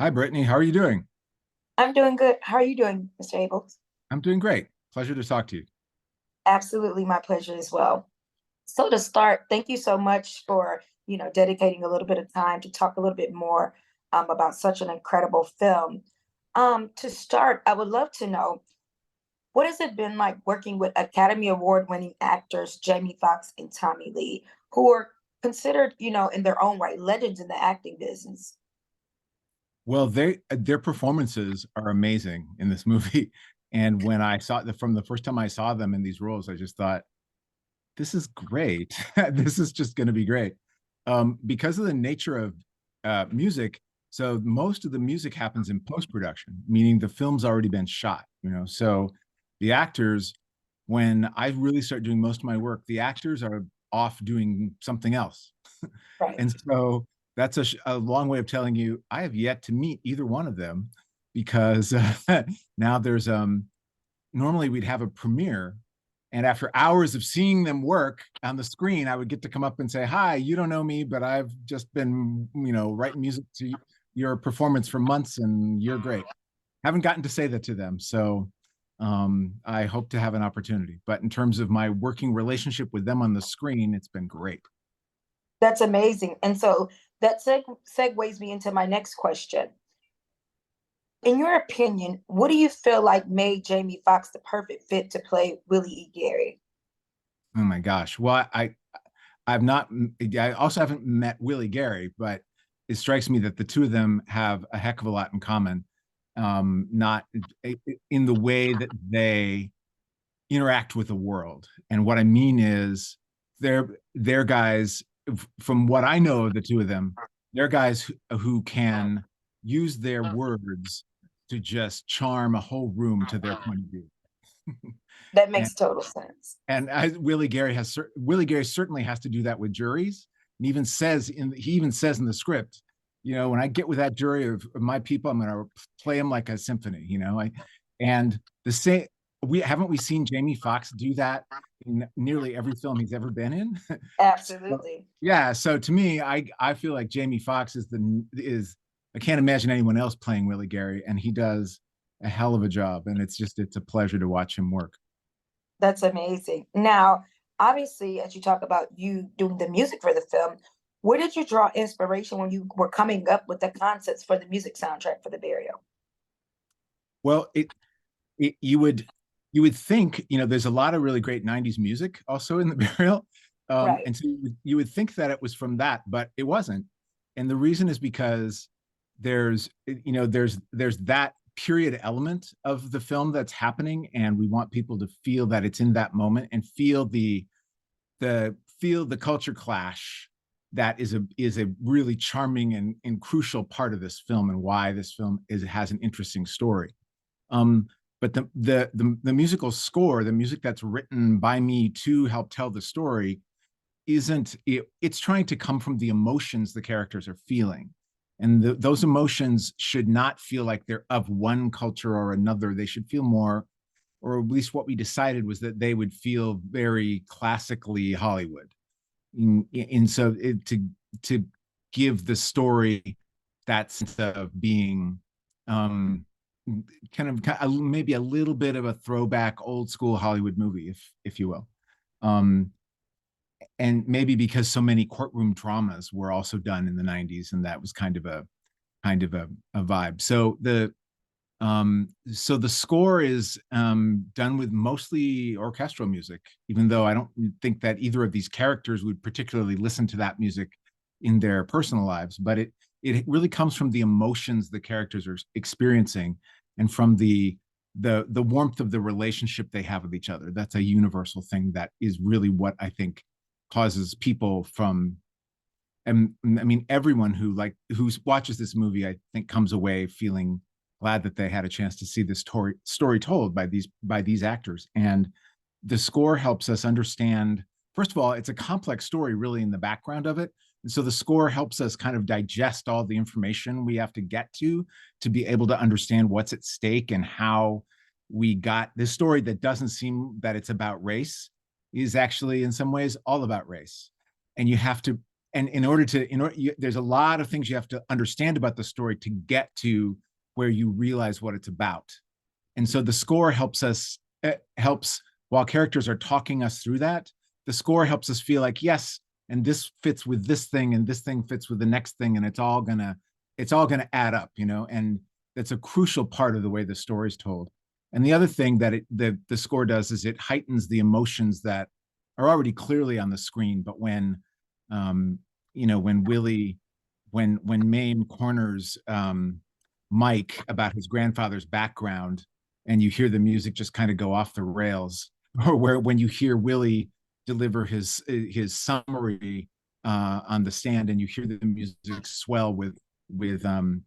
Hi, Brittany. How are you doing? I'm doing good. How are you doing, Mr. Abels? I'm doing great. Pleasure to talk to you. Absolutely my pleasure as well. So to start, thank you so much for, dedicating a little bit of time to talk a little bit more about such an incredible film. To start, I would love to know what has it been like working with Academy Award winning actors Jamie Foxx and Tommy Lee, who are considered, in their own right, legends in the acting business. Well, their performances are amazing in this movie. And when I saw from the first time I saw them in these roles, I just thought, this is great. This is just going to be great. Because of the nature of music, so most of the music happens in post-production, meaning the film's already been shot, So the actors, when I really start doing most of my work, the actors are off doing something else. Right. And so that's a long way of telling you I have yet to meet either one of them because now there's normally we'd have a premiere, and after hours of seeing them work on the screen, I would get to come up and say, "Hi, you don't know me, but I've just been, writing music to your performance for months, and you're great." Haven't gotten to say that to them, so I hope to have an opportunity. But in terms of my working relationship with them on the screen, it's been great. That's amazing. And so that segues me into my next question. In your opinion, what do you feel like made Jamie Foxx the perfect fit to play Willie E. Gary? Oh my gosh. Well, I've not. I also haven't met Willie Gary, but it strikes me that the two of them have a heck of a lot in common. Not in the way that they interact with the world. And what I mean is, they're guys. From what I know of the two of them, they're guys who can use their words to just charm a whole room to their point of view. That And makes total sense. Willie Gary certainly has to do that with juries, and he even says in the script, when I get with that jury of my people, I'm going to play them like a symphony. And the same we seen Jamie Foxx do that in nearly every film he's ever been in. So, Absolutely. yeah, so to me, I feel like Jamie Foxx is I can't imagine anyone else playing Willie Gary, and he does a hell of a job, and it's a pleasure to watch him work. That's amazing. Now, obviously, as you talk about you doing the music for the film, where did you draw inspiration when you were coming up with the concepts for the music soundtrack for the burial? Well, you would think, there's a lot of really great 90s music also in the burial. Right. And so you would think that it was from that, but it wasn't. And the reason is because there's that period element of the film that's happening, and we want people to feel that it's in that moment and feel the culture clash that is a really charming and crucial part of this film, and why this film has an interesting story. Um, but the musical score, the music that's written by me to help tell the story, it's trying to come from the emotions the characters are feeling, and those emotions should not feel like they're of one culture or another. They should feel more, or at least what we decided was that they would feel very classically Hollywood. And so to give the story that sense of being um, kind of maybe a little bit of a throwback old school Hollywood movie, if you will. Um, and maybe because so many courtroom dramas were also done in the 90s, and that was kind of a vibe. So the score is done with mostly orchestral music, even though I don't think that either of these characters would particularly listen to that music in their personal lives. But it really comes from the emotions the characters are experiencing, and from the warmth of the relationship they have with each other. That's a universal thing that is really what I think causes people from, and I mean everyone who watches this movie, I think, comes away feeling glad that they had a chance to see this story told by these actors. And the score helps us understand. First of all, it's a complex story, really, in the background of it. And so the score helps us kind of digest all the information we have to get to be able to understand what's at stake, and how we got this story that doesn't seem that it's about race is actually in some ways all about race. And you have to, and there's a lot of things you have to understand about the story to get to where you realize what it's about. And so the score helps while characters are talking us through that, the score helps us feel like, yes, and this fits with this thing, and this thing fits with the next thing, and it's all gonna add up, and that's a crucial part of the way the story is told. And the other thing that the score does is it heightens the emotions that are already clearly on the screen, but when Willie, when Mame corners Mike about his grandfather's background, and you hear the music just kind of go off the rails, or when you hear Willie deliver his summary on the stand, and you hear the music swell with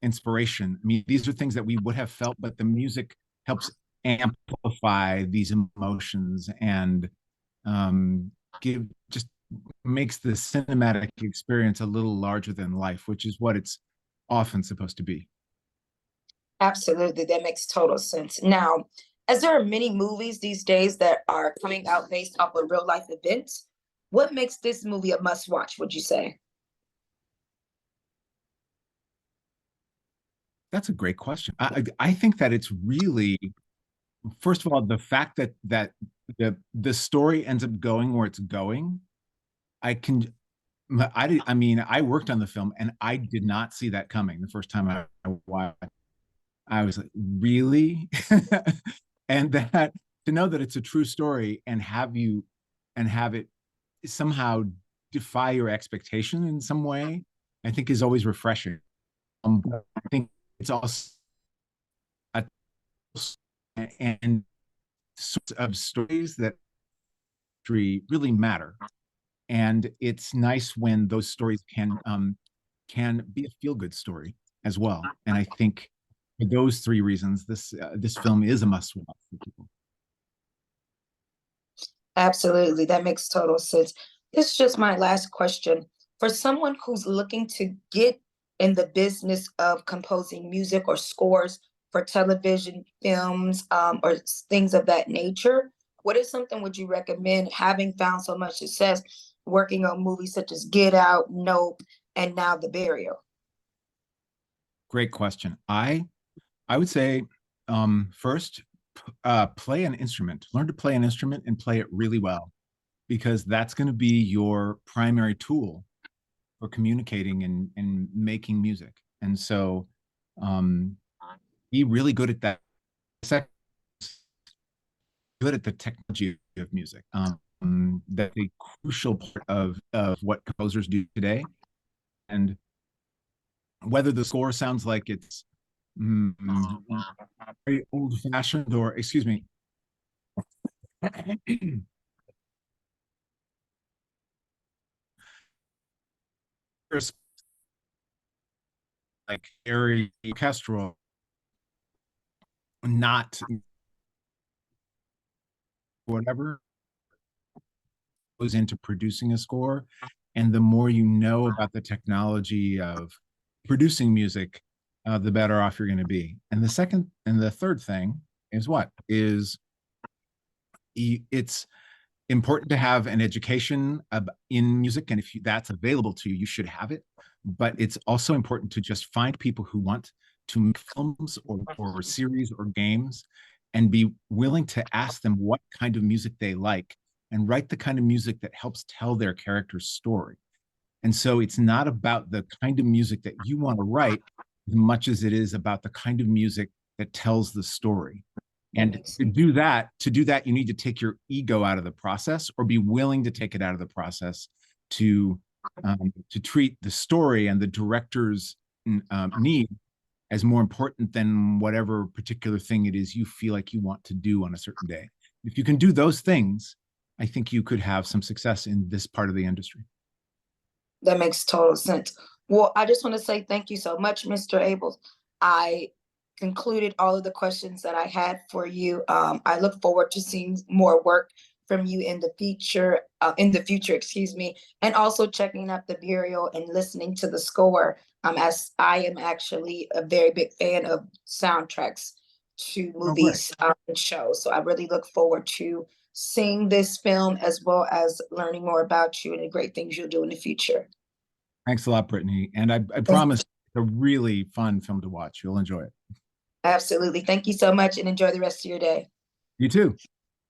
inspiration. I mean, these are things that we would have felt, but the music helps amplify these emotions and just makes the cinematic experience a little larger than life, which is what it's often supposed to be. Absolutely, that makes total sense. Now, as there are many movies these days that are coming out based off of real life events, what makes this movie a must watch, would you say? That's a great question. I think that it's really, first of all, the fact that the story ends up going where it's going. I mean, I worked on the film and I did not see that coming the first time I watched. I was like, really? And that, to know that it's a true story and have it somehow defy your expectation in some way, I think is always refreshing. I think it's also a, and sorts of stories that really matter. And it's nice when those stories can be a feel good story as well. And I think for those three reasons, this film is a must watch for people. Absolutely, that makes total sense. This is just my last question. For someone who's looking to get in the business of composing music or scores for television, films, or things of that nature, what is something would you recommend, having found so much success working on movies such as Get Out, Nope, and now The Burial? Great question. I would say first, play an instrument. Learn to play an instrument and play it really well, because that's going to be your primary tool for communicating and making music. And so, um, be really good at that. Good at the technology of music. That's a crucial part of what composers do today. And whether the score sounds like it's mm, very old fashioned, or excuse me, like very orchestral, not whatever goes into producing a score. And the more you know about the technology of producing music, the better off you're going to be. And the third thing is it's important to have an education in music, and if that's available to you, you should have it. But it's also important to just find people who want to make films or series or games, and be willing to ask them what kind of music they like, and write the kind of music that helps tell their character's story. And so it's not about the kind of music that you want to write as much as it is about the kind of music that tells the story. And to do that, you need to take your ego out of the process, or be willing to take it out of the process to treat the story and the director's need as more important than whatever particular thing it is you feel like you want to do on a certain day. If you can do those things, I think you could have some success in this part of the industry. That makes total sense. Well, I just want to say thank you so much, Mr. Abels. I concluded all of the questions that I had for you. I look forward to seeing more work from you in the future, excuse me, and also checking out The Burial and listening to the score. As I am actually a very big fan of soundtracks to Oh, great. movies and shows. So I really look forward to seeing this film as well as learning more about you and the great things you'll do in the future. Thanks a lot, Brittany. And I promise it's a really fun film to watch. You'll enjoy it. Absolutely. Thank you so much and enjoy the rest of your day. You too.